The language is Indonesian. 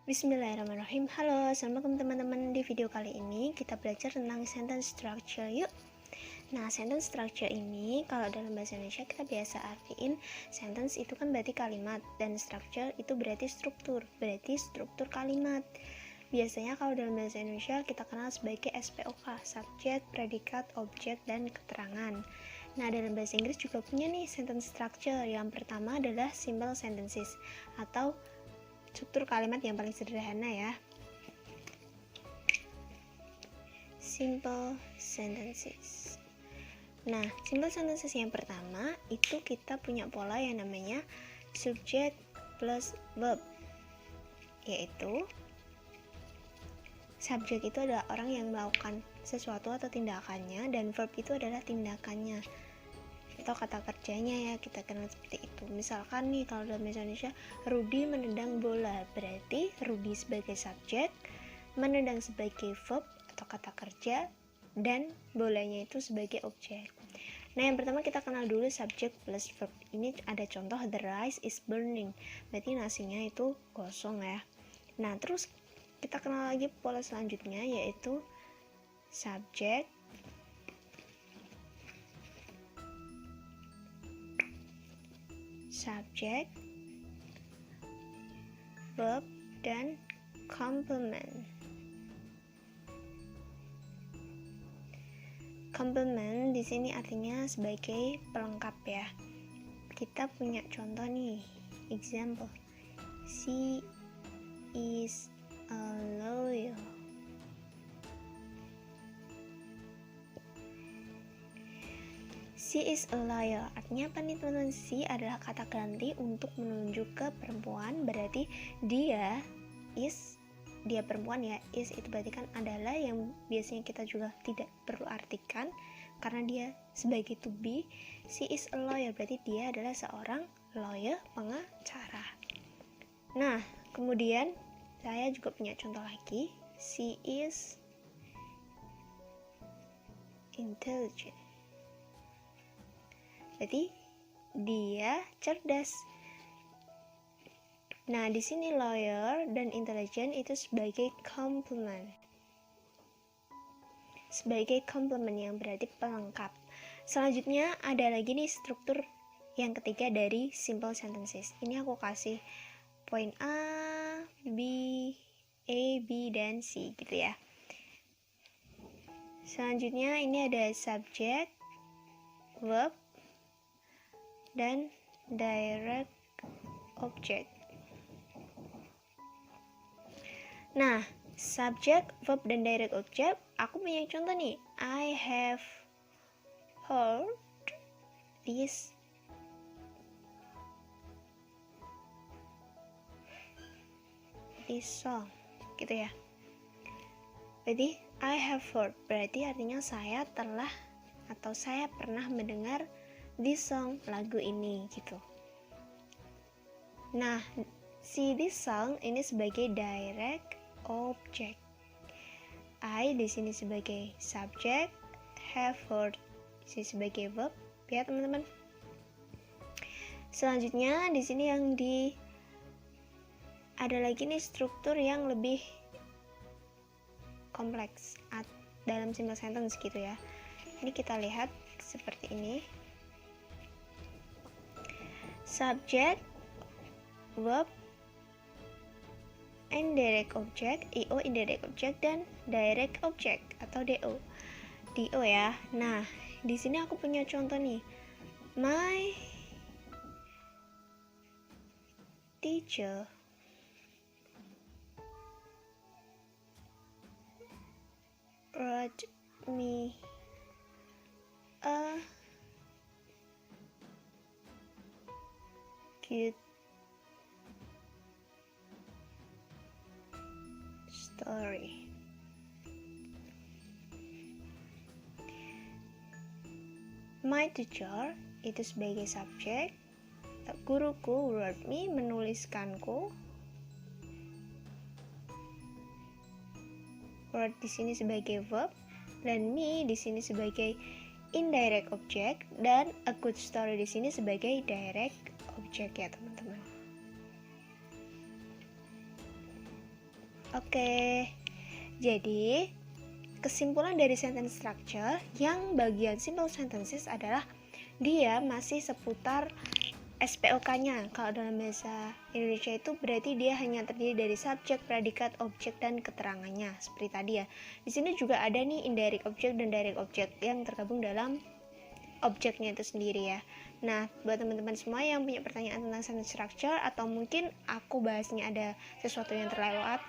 Bismillahirrahmanirrahim. Halo, assalamualaikum teman-teman. Di video kali ini kita belajar tentang sentence structure yuk. Nah, sentence structure ini kalau dalam bahasa Indonesia kita biasa artiin sentence itu kan berarti kalimat, dan structure itu berarti struktur kalimat. Biasanya kalau dalam bahasa Indonesia kita kenal sebagai SPOK, subjek, predikat, objek, dan keterangan. Nah, dalam bahasa Inggris juga punya nih sentence structure. Yang pertama adalah simple sentences atau struktur kalimat yang paling sederhana ya. Simple sentences. Nah, simple sentences yang pertama itu kita punya pola yang namanya subject plus verb, yaitu subjek itu adalah orang yang melakukan sesuatu atau tindakannya, dan verb itu adalah tindakannya atau kata kerjanya ya, kita kenal seperti itu. Misalkan nih kalau dalam bahasa Indonesia Rudi menendang bola, berarti Rudi sebagai subjek, menendang sebagai verb atau kata kerja, dan bolanya itu sebagai objek. Nah, yang pertama kita kenal dulu subjek plus verb. Ini ada contoh, the rice is burning, berarti nasinya itu gosong ya. Nah, terus kita kenal lagi pola selanjutnya, yaitu subjek verb, dan complement. Complement di sini artinya sebagai pelengkap ya. Kita punya contoh nih, example. She is a lawyer. She is a liar. Artinya apa nih teman-teman? She adalah kata ganti untuk menunjuk ke perempuan, berarti dia perempuan ya. Is itu berarti kan adalah, yang biasanya kita juga tidak perlu artikan karena dia sebagai to be. She is a lawyer, berarti dia adalah seorang lawyer, pengacara. Nah, kemudian saya juga punya contoh lagi. She is intelligent, berarti dia cerdas. Nah, di sini lawyer dan intelligent itu sebagai complement. Sebagai complement yang berarti pelengkap. Selanjutnya ada lagi nih struktur yang ketiga dari simple sentences. Ini aku kasih poin A, B, dan C gitu ya. Selanjutnya ini ada subject, verb, dan direct object. Nah, subject, verb, dan direct object, aku punya contoh nih. I have heard this song, gitu ya. Berarti I have heard, berarti artinya saya telah atau saya pernah mendengar this song, lagu ini gitu. Nah, si this song ini sebagai direct object. I di sini sebagai subject, have heard di sini sebagai verb ya teman-teman. Selanjutnya di sini ada lagi nih struktur yang lebih kompleks dalam simple sentence gitu ya. Ini kita lihat seperti ini. Subject, verb, indirect object, IO indirect object, dan direct object atau DO. DO ya. Nah, di sini aku punya contoh nih. My teacher wrote me a good story. My teacher itu sebagai subjek, guruku wrote me menuliskanku, wrote di sini sebagai verb, dan me di sini sebagai indirect object, dan a good story di sini sebagai direct object ya teman-teman. Oke, jadi kesimpulan dari sentence structure yang bagian simple sentences adalah dia masih seputar SPOK-nya. Kalau dalam bahasa Indonesia itu berarti dia hanya terdiri dari subjek, predikat, objek, dan keterangannya. Seperti tadi ya. Di sini juga ada nih indirect object dan direct object yang tergabung dalam objeknya itu sendiri ya. Nah, buat teman-teman semua yang punya pertanyaan tentang sentence structure atau mungkin aku bahasnya ada sesuatu yang terlewat,